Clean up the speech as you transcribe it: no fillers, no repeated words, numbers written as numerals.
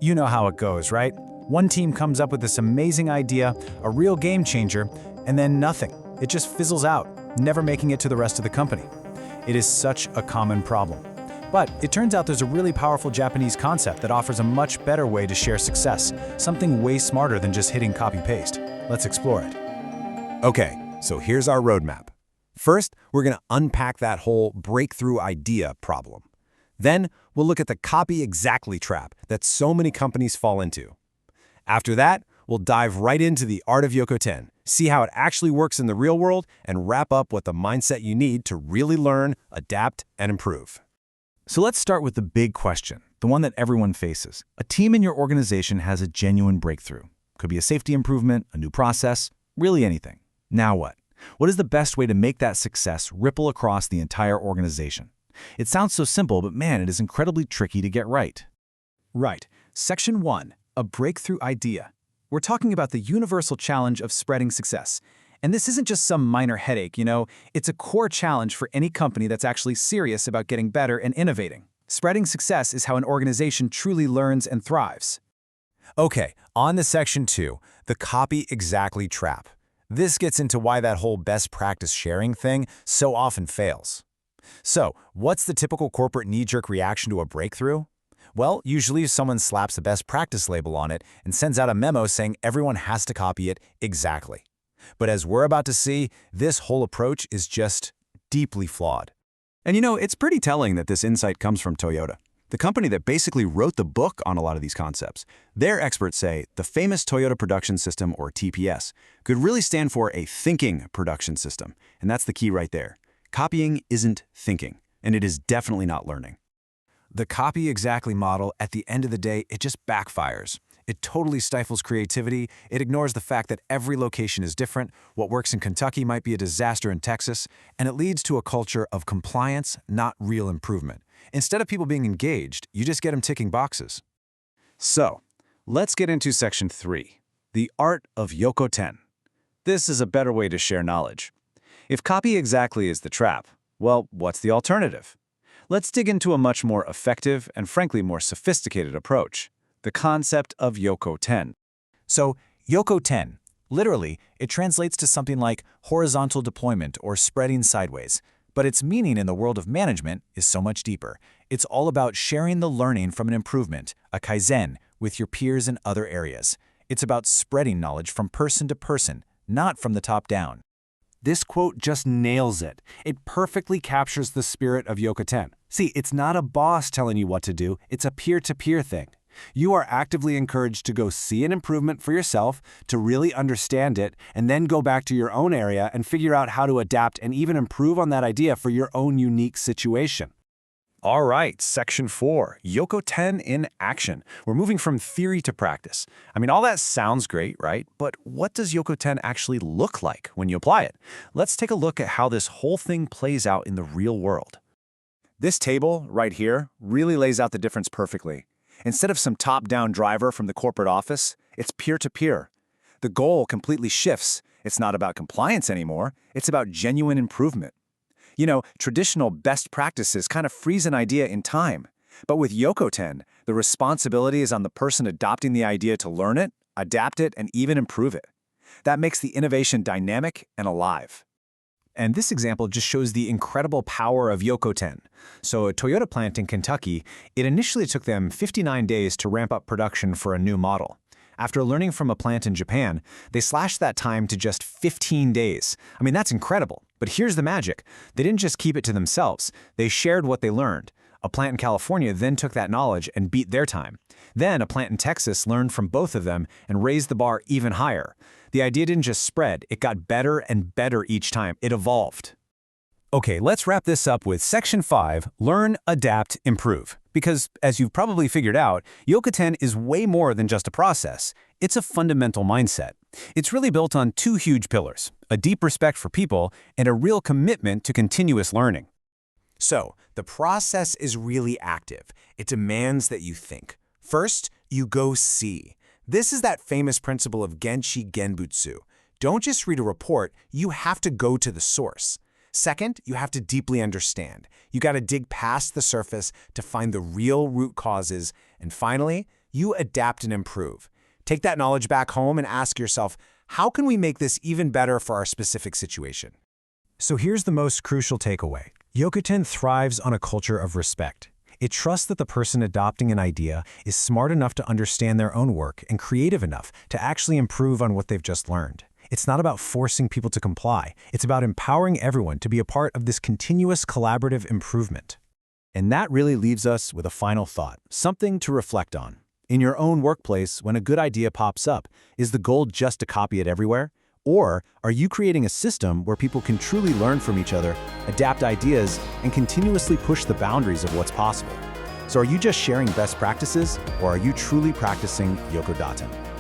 You know how it goes, right? One team comes up with this amazing idea, a real game changer, and then nothing. It just fizzles out, never making it to the rest of the company. It is such a common problem. But it turns out there's a really powerful Japanese concept that offers a much better way to share success, something way smarter than just hitting copy-paste. Let's explore it. Okay, so here's our roadmap. First, we're going to unpack that whole breakthrough idea problem. Then, we'll look at the copy exactly trap that so many companies fall into. After that, we'll dive right into the art of Yokoten, see how it actually works in the real world, and wrap up with the mindset you need to really learn, adapt, and improve. So let's start with the big question, the one that everyone faces. A team in your organization has a genuine breakthrough. Could be a safety improvement, a new process, really anything. Now what? What is the best way to make that success ripple across the entire organization? It sounds so simple, but man, it is incredibly tricky to get right. Right. Section 1, a breakthrough idea. We're talking about the universal challenge of spreading success. And this isn't just some minor headache, it's a core challenge for any company that's actually serious about getting better and innovating. Spreading success is how an organization truly learns and thrives. Okay, on to Section 2, the copy exactly trap. This gets into why that whole best practice sharing thing so often fails. So, what's the typical corporate knee-jerk reaction to a breakthrough? Well, usually someone slaps a best practice label on it and sends out a memo saying everyone has to copy it exactly. But as we're about to see, this whole approach is just deeply flawed. And it's pretty telling that this insight comes from Toyota, the company that basically wrote the book on a lot of these concepts. Their experts say the famous Toyota Production System, or TPS, could really stand for a thinking production system. And that's the key right there. Copying isn't thinking, and it is definitely not learning. The copy exactly model, at the end of the day, it just backfires. It totally stifles creativity. It ignores the fact that every location is different. What works in Kentucky might be a disaster in Texas, and it leads to a culture of compliance, not real improvement. Instead of people being engaged, you just get them ticking boxes. So, let's get into Section 3, the art of Yokoten. This is a better way to share knowledge. If copy exactly is the trap, well, what's the alternative? Let's dig into a much more effective and frankly more sophisticated approach. The concept of Yokoten. So, Yokoten, literally, it translates to something like horizontal deployment or spreading sideways. But its meaning in the world of management is so much deeper. It's all about sharing the learning from an improvement, a Kaizen, with your peers in other areas. It's about spreading knowledge from person to person, not from the top down. This quote just nails it. It perfectly captures the spirit of Yokoten. See, it's not a boss telling you what to do, it's a peer-to-peer thing. You are actively encouraged to go see an improvement for yourself, to really understand it, and then go back to your own area and figure out how to adapt and even improve on that idea for your own unique situation. All right, Section 4, Yokoten in action. We're moving from theory to practice. All that sounds great, right? But what does Yokoten actually look like when you apply it? Let's take a look at how this whole thing plays out in the real world. This table right here really lays out the difference perfectly. Instead of some top-down driver from the corporate office, it's peer-to-peer. The goal completely shifts. It's not about compliance anymore. It's about genuine improvement. Traditional best practices kind of freeze an idea in time. But with Yokoten, the responsibility is on the person adopting the idea to learn it, adapt it, and even improve it. That makes the innovation dynamic and alive. And this example just shows the incredible power of Yokoten. So a Toyota plant in Kentucky, it initially took them 59 days to ramp up production for a new model. After learning from a plant in Japan, they slashed that time to just 15 days. That's incredible. But here's the magic. They didn't just keep it to themselves. They shared what they learned. A plant in California then took that knowledge and beat their time. Then a plant in Texas learned from both of them and raised the bar even higher. The idea didn't just spread, it got better and better each time. It evolved. Okay, let's wrap this up with Section 5, Learn, Adapt, Improve. Because, as you've probably figured out, Yokoten is way more than just a process. It's a fundamental mindset. It's really built on two huge pillars, a deep respect for people and a real commitment to continuous learning. So, the process is really active. It demands that you think. First, you go see. This is that famous principle of Genshi Genbutsu. Don't just read a report, you have to go to the source. Second, you have to deeply understand. You got to dig past the surface to find the real root causes. And finally, you adapt and improve. Take that knowledge back home and ask yourself, how can we make this even better for our specific situation? So here's the most crucial takeaway. Yokoten thrives on a culture of respect. It trusts that the person adopting an idea is smart enough to understand their own work and creative enough to actually improve on what they've just learned. It's not about forcing people to comply. It's about empowering everyone to be a part of this continuous collaborative improvement. And that really leaves us with a final thought, something to reflect on. In your own workplace, when a good idea pops up, is the goal just to copy it everywhere? Or are you creating a system where people can truly learn from each other, adapt ideas, and continuously push the boundaries of what's possible? So are you just sharing best practices, or are you truly practicing Yokoten?